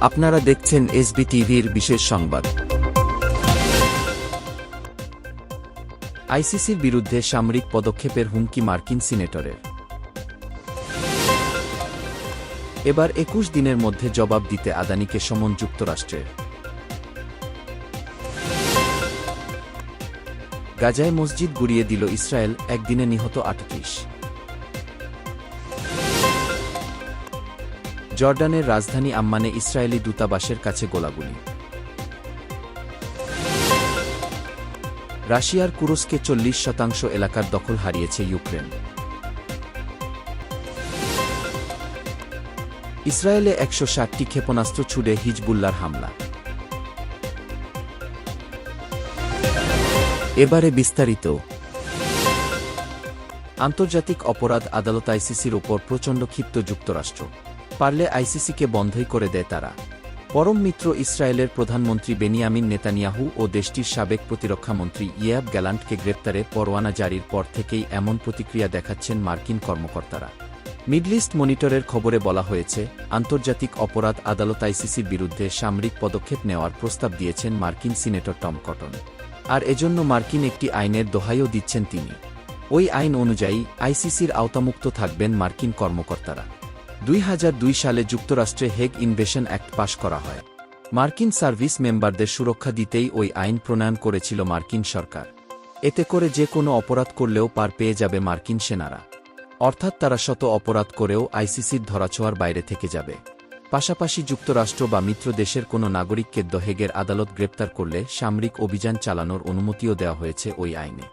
আপনারা দেখছেন এসবি টিভির বিশেষ সংবাদ। আইসিসির বিরুদ্ধে সামরিক পদক্ষেপের হুমকি মার্কিন সিনেটরের। এবার ২১ দিনের মধ্যে জবাব দিতে আদানিকে সমন যুক্তরাষ্ট্রের। গাজায় মসজিদ গুড়িয়ে দিল ইসরায়েল, একদিনে নিহত ৩৮। জর্ডানের রাজধানী আম্মানে ইসরায়েলি দূতাবাসের কাছে গোলাগুলি। রাশিয়ার কুরস্কে ৪০% এলাকার দখল হারিয়েছে ইউক্রেন। ইসরায়েলে ১৬০টি ক্ষেপণাস্ত্র ছুড়ে হিজবুল্লাহর হামলা। এবারে বিস্তারিত। আন্তর্জাতিক অপরাধ আদালত আইসিসির ওপর প্রচণ্ড ক্ষিপ্ত যুক্তরাষ্ট্র। পারলে আইসিসিকে বন্ধই করে দেয় তারা। পরম মিত্র ইসরায়েলের প্রধানমন্ত্রী বেনিয়ামিন নেতানিয়াহু ও দেশটির সাবেক প্রতিরক্ষামন্ত্রী ইয়োয়াব গ্যালান্টকে গ্রেপ্তারে পরোয়ানা জারির পর থেকেই এমন প্রতিক্রিয়া দেখাচ্ছেন মার্কিন কর্মকর্তারা। মিডল ইস্ট মনিটরের খবরে বলা হয়েছে, আন্তর্জাতিক অপরাধ আদালত আইসিসির বিরুদ্ধে সামরিক পদক্ষেপ নেওয়ার প্রস্তাব দিয়েছেন মার্কিন সিনেটর টম কটন। আর এজন্য মার্কিন একটি আইনের দোহাইও দিচ্ছেন তিনি। ওই আইন অনুযায়ী আইসিসির আওতামুক্ত থাকবেন মার্কিন কর্মকর্তারা। ২০০২ সালে যুক্তরাষ্ট্রে হেগ ইনভেশন অ্যাক্ট পাশ করা হয়। মার্কিন সার্ভিস মেম্বারদের সুরক্ষা দিতেই ওই আইন প্রণয়ন করেছিল মার্কিন সরকার। এতে করে যে কোনো অপরাধ করলেও পার পেয়ে যাবে মার্কিন সেনারা। অর্থাৎ তারা শত অপরাধ করেও আইসিসির ধরাছোঁয়ার বাইরে থেকে যাবে। পাশাপাশি যুক্তরাষ্ট্র বা মিত্র দেশের কোনো নাগরিককে দ্য হেগের আদালত গ্রেপ্তার করলে সামরিক অভিযান চালানোর অনুমতিও দেওয়া হয়েছে ওই আইনে।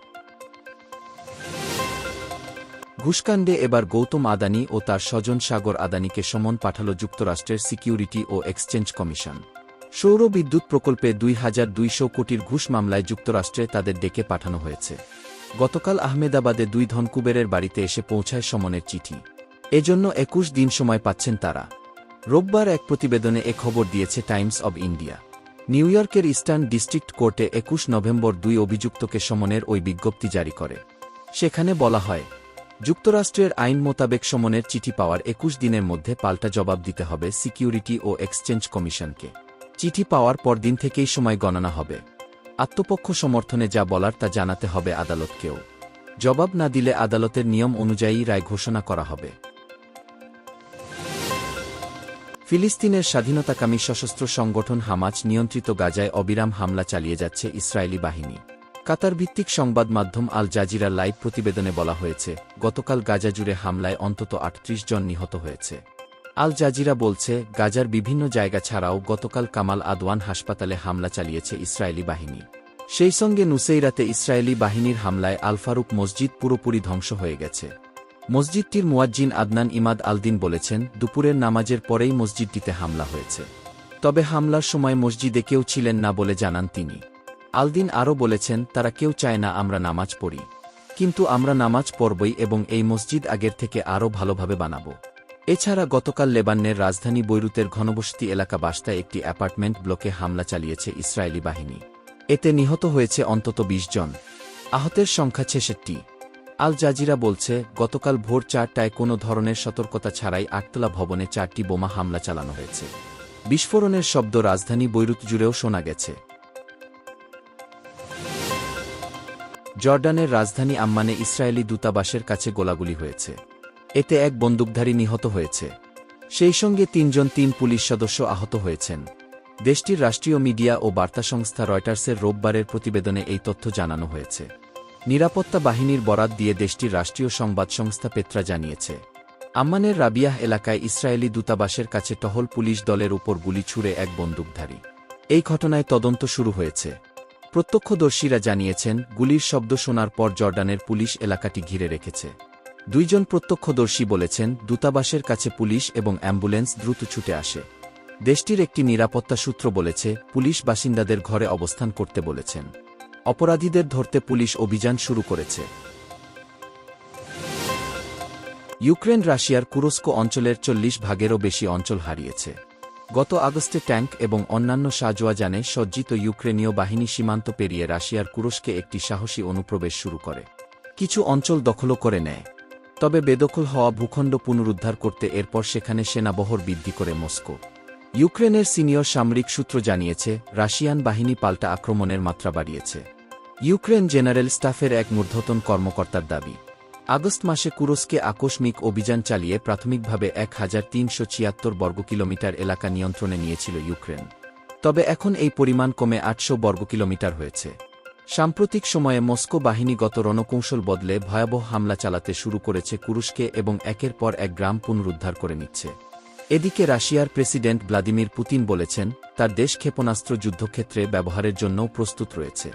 ঘুষকাণ্ডে এবার গৌতম আদানি ও তার স্বজন সাগর আদানিকে সমন পাঠাল যুক্তরাষ্ট্রের সিকিউরিটি ও এক্সচেঞ্জ কমিশন। সৌর বিদ্যুৎ প্রকল্পে ২২০০ কোটির ঘুষ মামলায় যুক্তরাষ্ট্রে তাদের ডেকে পাঠানো হয়েছে। গতকাল আহমেদাবাদে ২ ধনকুবেরের বাড়িতে এসে পৌঁছায় সমনের চিঠি। এজন্য ২১ দিন সময় পাচ্ছেন তারা। রোববার এক প্রতিবেদনে এ খবর দিয়েছে টাইমস অব ইন্ডিয়া। নিউ ইয়র্কের ইস্টার্ন ডিস্ট্রিক্ট কোর্টে ২১ নভেম্বর ২ অভিযুক্তকে সমনের ওই বিজ্ঞপ্তি জারি করে। সেখানে বলা হয়, যুক্তরাষ্ট্রের আইন মোতাবেক সমনের চিঠি পাওয়ার ২১ দিনের মধ্যে পাল্টা জবাব দিতে হবে সিকিউরিটি ও এক্সচেঞ্জ কমিশনকে। চিঠি পাওয়ার পর দিন থেকেই সময় গণনা হবে। আত্মপক্ষ সমর্থনে যা বলার তা জানাতে হবে আদালতকেও। জবাব না দিলে আদালতের নিয়ম অনুযায়ী রায় ঘোষণা করা হবে। ফিলিস্তিনের স্বাধীনতাকামী সশস্ত্র সংগঠন হামাস নিয়ন্ত্রিত গাজায় অবিরাম হামলা চালিয়ে যাচ্ছে ইসরায়েলি বাহিনী। কাতার ভিত্তিক সংবাদ মাধ্যম আল জাজিরার লাইভ প্রতিবেদনে বলা হয়েছে, গতকাল গাজা জুড়ে হামলায় অন্তত ৩৮ জন নিহত হয়েছে। আল জাজিরা বলছে, গাজার বিভিন্ন জায়গা ছাড়াও গতকাল কামাল আদওয়ান হাসপাতালে হামলা চালিয়েছে ইসরায়েলি বাহিনী। সেই সঙ্গে নুসেইরাতে ইসরায়েলি বাহিনীর হামলায় আল ফারুক মসজিদ পুরোপুরি ধ্বংস হয়ে গেছে। মসজিদটির মুয়াজ্জিন আদনান ইমাদ আলদিন বলেছেন, দুপুরের নামাজের পরেই মসজিদটিতে হামলা হয়েছে। তবে হামলার সময় মসজিদে কেউ ছিলেন না বলে জানান তিনি। আলদিন আরও বলেছেন, তারা কেউ চায় না আমরা নামাজ পড়ি, কিন্তু আমরা নামাজ পড়বই এবং এই মসজিদ আগের থেকে আরও ভালোভাবে বানাব। এছাড়া গতকাল লেবাননের রাজধানী বৈরুতের ঘনবসতি এলাকা বাস্তায় একটি অ্যাপার্টমেন্ট ব্লকে হামলা চালিয়েছে ইসরায়েলি বাহিনী। এতে নিহত হয়েছে অন্তত ২০ জন, আহতের সংখ্যা ৬৬। আল জাজিরা বলছে, গতকাল ভোর ৪টায় কোনো ধরনের সতর্কতা ছাড়াই ৮তলা ভবনে ৪টি বোমা হামলা চালানো হয়েছে। বিস্ফোরণের শব্দ রাজধানী বৈরুত জুড়েও শোনা গেছে। জর্ডানের রাজধানী আম্মানে ইসরায়েলি দূতাবাসের কাছে গোলাগুলি হয়েছে। এতে এক বন্দুকধারী নিহত হয়েছে। সেই সঙ্গে ৩ পুলিশ সদস্য আহত হয়েছেন। দেশটির রাষ্ট্রীয় মিডিয়া ও বার্তা সংস্থা রয়টার্সের রোববারের প্রতিবেদনে এই তথ্য জানানো হয়েছে। নিরাপত্তা বাহিনীর বরাত দিয়ে দেশটির রাষ্ট্রীয় সংবাদ সংস্থা পেত্রা জানিয়েছে, আম্মানের রাবিয়াহ এলাকায় ইসরায়েলি দূতাবাসের কাছে টহল পুলিশ দলের উপর গুলি ছুড়ে এক বন্দুকধারী। এই ঘটনায় তদন্ত শুরু হয়েছে। প্রত্যক্ষদর্শীরা জানিয়েছেন, গুলির শব্দ শোনার পর জর্ডানের পুলিশ এলাকাটি ঘিরে রেখেছে। ২ জন প্রত্যক্ষদর্শী বলেছেন, দূতাবাসের কাছে পুলিশ এবং অ্যাম্বুলেন্স দ্রুত ছুটে আসে। দেশটির একটি নিরাপত্তা সূত্র বলেছে, পুলিশ বাসিন্দাদের ঘরে অবস্থান করতে বলেছেন। অপরাধীদের ধরতে পুলিশ অভিযান শুরু করেছে। ইউক্রেন রাশিয়ার কুরস্ক অঞ্চলের ৪০% বেশি অঞ্চল হারিয়েছে। গত আগস্টে ট্যাঙ্ক এবং অন্যান্য সাজোয়াজানে সজ্জিত ইউক্রেনীয় বাহিনী সীমান্ত পেরিয়ে রাশিয়ার কুরস্কে একটি সাহসী অনুপ্রবেশ শুরু করে। কিছু অঞ্চল দখলও করে নেয়। তবে বেদখল হওয়া ভূখণ্ড পুনরুদ্ধার করতে এরপর সেখানে সেনাবহর বৃদ্ধি করে মস্কো। ইউক্রেনের সিনিয়র সামরিক সূত্র জানিয়েছে, রাশিয়ান বাহিনী পাল্টা আক্রমণের মাত্রা বাড়িয়েছে। ইউক্রেন জেনারেল স্টাফের এক ঊর্ধ্বতন কর্মকর্তার দাবি, আগস্ট মাসে কুরস্কে আকস্মিক অভিযান চালিয়ে প্রাথমিকভাবে ১,৩৭৬ বর্গকিলোমিটার এলাকা নিয়ন্ত্রণে নিয়েছিল ইউক্রেন। তবে এখন এই পরিমাণ কমে ৮০০ বর্গকিলোমিটার হয়েছে। সাম্প্রতিক সময়ে মস্কো বাহিনীগত রণকৌশল বদলে ভয়াবহ হামলা চালাতে শুরু করেছে কুরস্কে এবং একের পর এক গ্রাম পুনরুদ্ধার করে নিচ্ছে। এদিকে রাশিয়ার প্রেসিডেন্ট ভ্লাদিমির পুতিন বলেছেন, তার দেশ ক্ষেপণাস্ত্র যুদ্ধক্ষেত্রে ব্যবহারের জন্যও প্রস্তুত রয়েছে।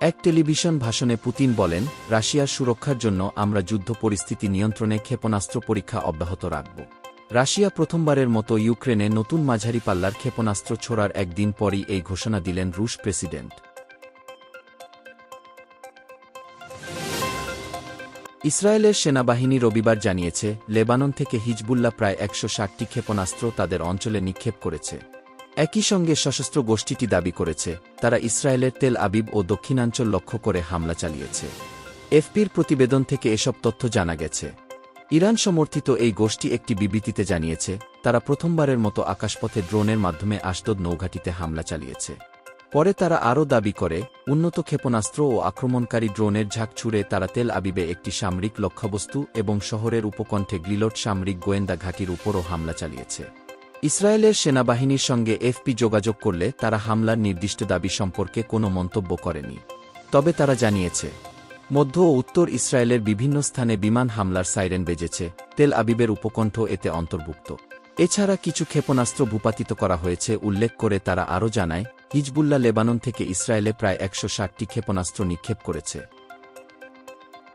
এক টেলিভিশন ভাষণে পুতিন বলেন, রাশিয়ার সুরক্ষার জন্য আমরা যুদ্ধ পরিস্থিতি নিয়ন্ত্রণে ক্ষেপণাস্ত্র পরীক্ষা অব্যাহত রাখব। রাশিয়া প্রথমবারের মতো ইউক্রেনে নতুন মাঝারি পাল্লার ক্ষেপণাস্ত্র ছোড়ার একদিন পরই এই ঘোষণা দিলেন রুশ প্রেসিডেন্ট। ইসরায়েলের সেনাবাহিনী রবিবার জানিয়েছে, লেবানন থেকে হিজবুল্লাহ প্রায় ১৬০টি ক্ষেপণাস্ত্র তাদের অঞ্চলে নিক্ষেপ করেছে। একই সঙ্গে সশস্ত্র গোষ্ঠীটি দাবি করেছে, তারা ইসরায়েলের তেল আবিব ও দক্ষিণাঞ্চল লক্ষ্য করে হামলা চালিয়েছে। এফপির প্রতিবেদন থেকে এসব তথ্য জানা গেছে। ইরান সমর্থিত এই গোষ্ঠী একটি বিবৃতিতে জানিয়েছে, তারা প্রথমবারের মতো আকাশপথে ড্রোনের মাধ্যমে আশদোদ নৌঘাঁটিতে হামলা চালিয়েছে। পরে তারা আরও দাবি করে, উন্নত ক্ষেপণাস্ত্র ও আক্রমণকারী ড্রোনের ঝাঁক ছুড়ে তারা তেল আবিবে একটি সামরিক লক্ষ্যবস্তু এবং শহরের উপকণ্ঠে গ্লিলট সামরিক গোয়েন্দা ঘাঁটির উপরও হামলা চালিয়েছে। ইসরায়েলের সেনাবাহিনীর সঙ্গে এফপি যোগাযোগ করলে তারা হামলার নির্দিষ্ট দাবি সম্পর্কে কোনো মন্তব্য করেনি। তবে তারা জানিয়েছে, মধ্য ও উত্তর ইসরায়েলের বিভিন্ন স্থানে বিমান হামলার সাইরেন বেজেছে, তেল আবিবের উপকণ্ঠ এতে অন্তর্ভুক্ত। এছাড়া কিছু ক্ষেপণাস্ত্র ভূপাতিত করা হয়েছে উল্লেখ করে তারা আরও জানায়, হিজবুল্লাহ লেবানন থেকে ইসরায়েলে প্রায় ১৬০টি ক্ষেপণাস্ত্র নিক্ষেপ করেছে।